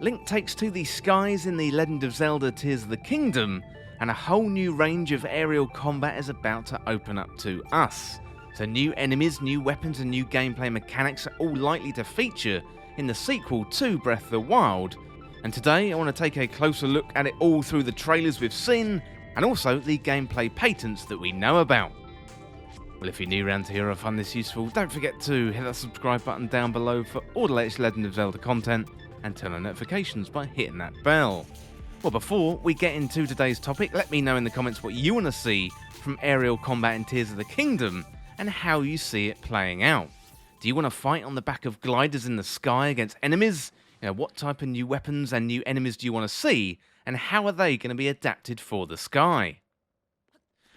Link takes to the skies in the Legend of Zelda Tears of the Kingdom, and a whole new range of aerial combat is about to open up to us. So new enemies, new weapons and new gameplay mechanics are all likely to feature in the sequel to Breath of the Wild. And today I want to take a closer look at it all through the trailers we've seen, and also the gameplay patents that we know about. Well, if you're new around here or find this useful, don't forget to hit that subscribe button down below for all the latest Legend of Zelda content, and turn on notifications by hitting that bell. Well, before we get into today's topic, let me know in the comments what you want to see from aerial combat in Tears of the Kingdom, and how you see it playing out. Do you want to fight on the back of gliders in the sky against enemies? What type of new weapons and new enemies do you want to see, and how are they going to be adapted for the sky?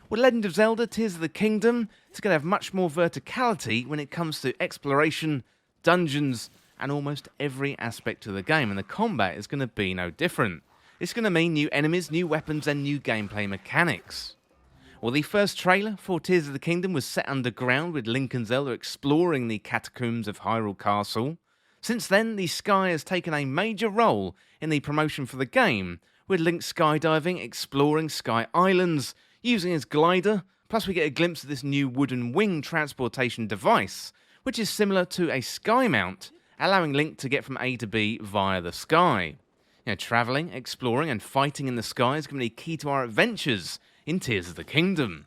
Well, Legend of Zelda Tears of the Kingdom is going to have much more verticality when it comes to exploration, dungeons, and almost every aspect of the game, and the combat is going to be no different. It's going to mean new enemies, new weapons, and new gameplay mechanics. Well, the first trailer for Tears of the Kingdom was set underground with Link and Zelda exploring the catacombs of Hyrule Castle. Since then, the sky has taken a major role in the promotion for the game, with Link skydiving, exploring Sky Islands, using his glider, plus we get a glimpse of this new wooden wing transportation device, which is similar to a sky mount, allowing Link to get from A to B via the sky. Travelling, exploring, and fighting in the sky is going to be key to our adventures in Tears of the Kingdom.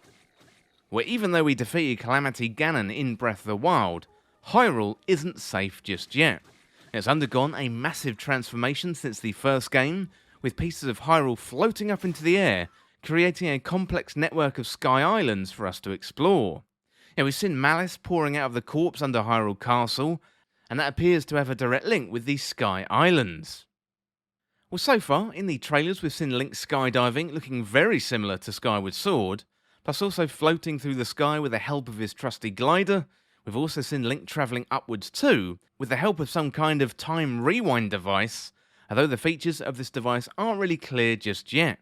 Where even though we defeated Calamity Ganon in Breath of the Wild, Hyrule isn't safe just yet. It's undergone a massive transformation since the first game, with pieces of Hyrule floating up into the air, creating a complex network of sky islands for us to explore. We've seen malice pouring out of the corpse under Hyrule Castle, and that appears to have a direct link with these sky islands. Well, so far, in the trailers we've seen Link skydiving, looking very similar to Skyward Sword, plus also floating through the sky with the help of his trusty glider. We've also seen Link travelling upwards too, with the help of some kind of time rewind device, although the features of this device aren't really clear just yet.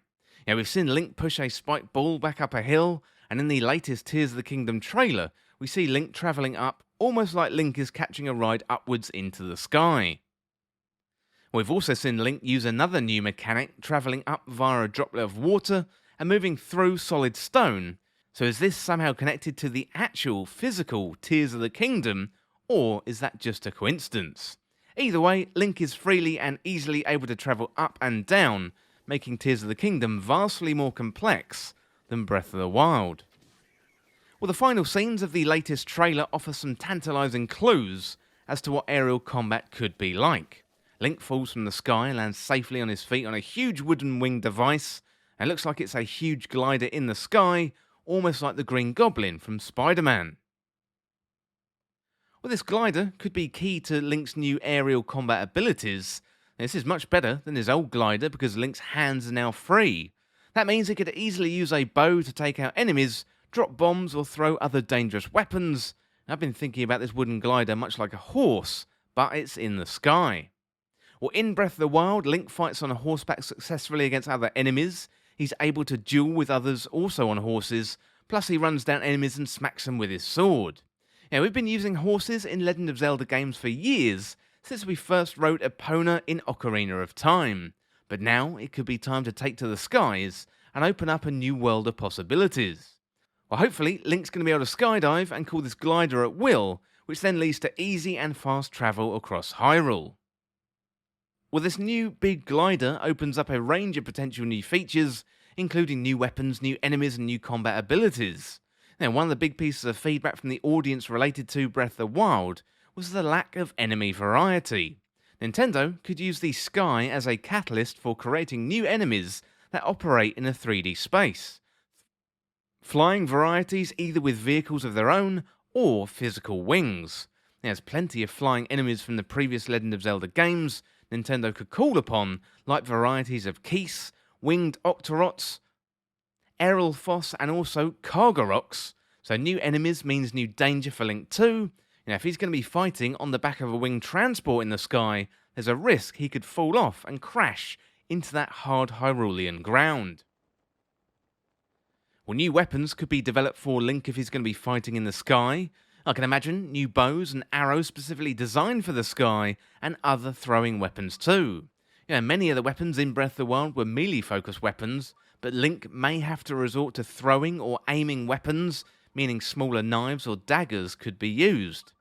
We've seen Link push a spiked ball back up a hill, and in the latest Tears of the Kingdom trailer, we see Link travelling up, almost like Link is catching a ride upwards into the sky. We've also seen Link use another new mechanic, travelling up via a droplet of water and moving through solid stone. So is this somehow connected to the actual physical Tears of the Kingdom, or is that just a coincidence? Either way, Link is freely and easily able to travel up and down, making Tears of the Kingdom vastly more complex than Breath of the Wild. Well, the final scenes of the latest trailer offer some tantalising clues as to what aerial combat could be like. Link falls from the sky and lands safely on his feet on a huge wooden wing device, and looks like it's a huge glider in the sky, almost like the Green Goblin from Spider-Man. Well, this glider could be key to Link's new aerial combat abilities. This is much better than his old glider because Link's hands are now free. That means he could easily use a bow to take out enemies, drop bombs or throw other dangerous weapons. I've been thinking about this wooden glider much like a horse, but it's in the sky. Well, in Breath of the Wild, Link fights on a horseback successfully against other enemies. He's able to duel with others also on horses, plus he runs down enemies and smacks them with his sword. We've been using horses in Legend of Zelda games for years, since we first rode Epona in Ocarina of Time. But now it could be time to take to the skies and open up a new world of possibilities. Well, hopefully Link's going to be able to skydive and call this glider at will, which then leads to easy and fast travel across Hyrule. Well, this new big glider opens up a range of potential new features, including new weapons, new enemies, and new combat abilities. Now, one of the big pieces of feedback from the audience related to Breath of the Wild was the lack of enemy variety. Nintendo could use the sky as a catalyst for creating new enemies that operate in a 3D space. Flying varieties either with vehicles of their own or physical wings. There's plenty of flying enemies from the previous Legend of Zelda games Nintendo could call upon, like varieties of Keese, winged Octoroks, Aerilphos, and also Cargaroks. So new enemies means new danger for Link too. If he's going to be fighting on the back of a winged transport in the sky, there's a risk he could fall off and crash into that hard Hyrulean ground. Well, new weapons could be developed for Link if he's going to be fighting in the sky. I can imagine new bows and arrows specifically designed for the sky, and other throwing weapons too. Many of the weapons in Breath of the Wild were melee-focused weapons, but Link may have to resort to throwing or aiming weapons, meaning smaller knives or daggers could be used.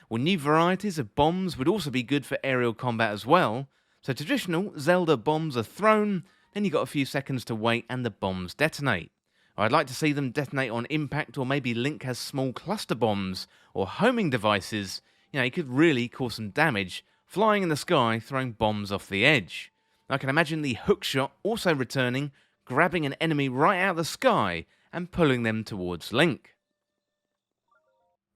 Well, new varieties of bombs would also be good for aerial combat as well. So traditional Zelda bombs are thrown, then you got a few seconds to wait and the bombs detonate. I'd like to see them detonate on impact, or maybe Link has small cluster bombs or homing devices. He could really cause some damage, flying in the sky, throwing bombs off the edge. I can imagine the hookshot also returning, grabbing an enemy right out of the sky and pulling them towards Link.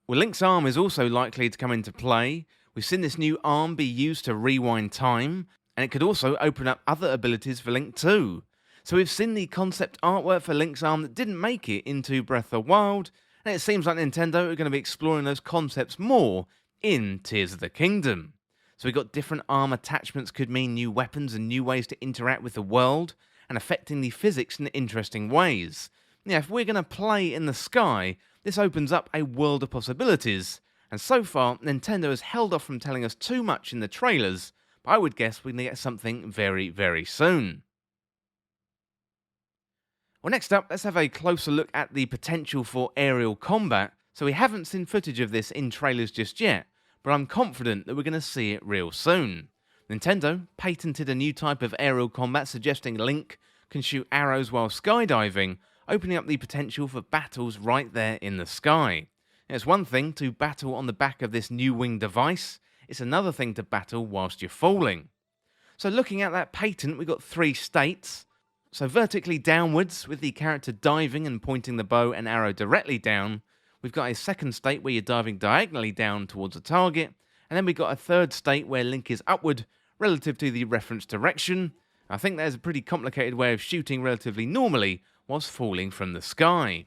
Well, Link's arm is also likely to come into play. We've seen this new arm be used to rewind time, and it could also open up other abilities for Link too. So we've seen the concept artwork for Link's arm that didn't make it into Breath of the Wild, and it seems like Nintendo are going to be exploring those concepts more in Tears of the Kingdom. So we've got different arm attachments could mean new weapons and new ways to interact with the world, and affecting the physics in interesting ways. If we're going to play in the sky, this opens up a world of possibilities, and so far Nintendo has held off from telling us too much in the trailers, but I would guess we're going to get something very, very soon. Well, next up, let's have a closer look at the potential for aerial combat. So we haven't seen footage of this in trailers just yet, but I'm confident that we're going to see it real soon. Nintendo patented a new type of aerial combat suggesting Link can shoot arrows while skydiving, opening up the potential for battles right there in the sky. It's one thing to battle on the back of this new wing device, it's another thing to battle whilst you're falling. So looking at that patent, we've got 3 states. So vertically downwards, with the character diving and pointing the bow and arrow directly down. We've got a second state where you're diving diagonally down towards a target. And then we've got a third state where Link is upward relative to the reference direction. I think there's a pretty complicated way of shooting relatively normally whilst falling from the sky.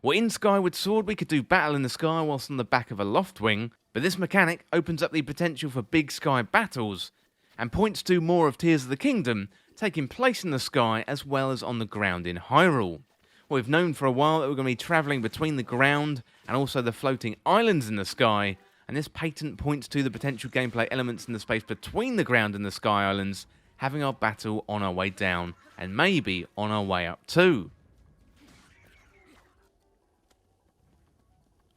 Well, in Skyward Sword we could do battle in the sky whilst on the back of a loft wing, but this mechanic opens up the potential for big sky battles, and points to more of Tears of the Kingdom taking place in the sky as well as on the ground in Hyrule. Well, we've known for a while that we're going to be travelling between the ground and also the floating islands in the sky, and this patent points to the potential gameplay elements in the space between the ground and the sky islands, having our battle on our way down and maybe on our way up too.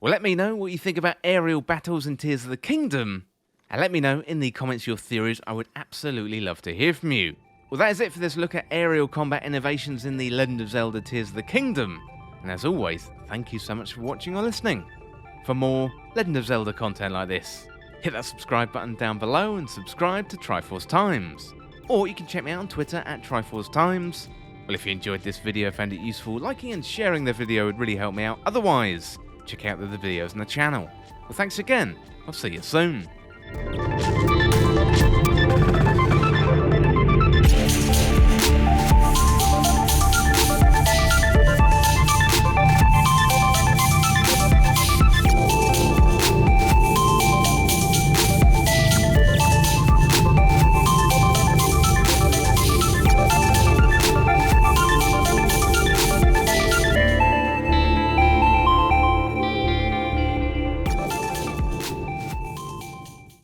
Well, let me know what you think about aerial battles in Tears of the Kingdom, and let me know in the comments your theories. I would absolutely love to hear from you. Well, that is it for this look at aerial combat innovations in the Legend of Zelda Tears of the Kingdom. And as always, thank you so much for watching or listening. For more Legend of Zelda content like this, hit that subscribe button down below and subscribe to Triforce Times. Or you can check me out on Twitter at Triforce Times. Well, if you enjoyed this video, found it useful, liking and sharing the video would really help me out. Otherwise, check out the other videos on the channel. Well, thanks again. I'll see you soon.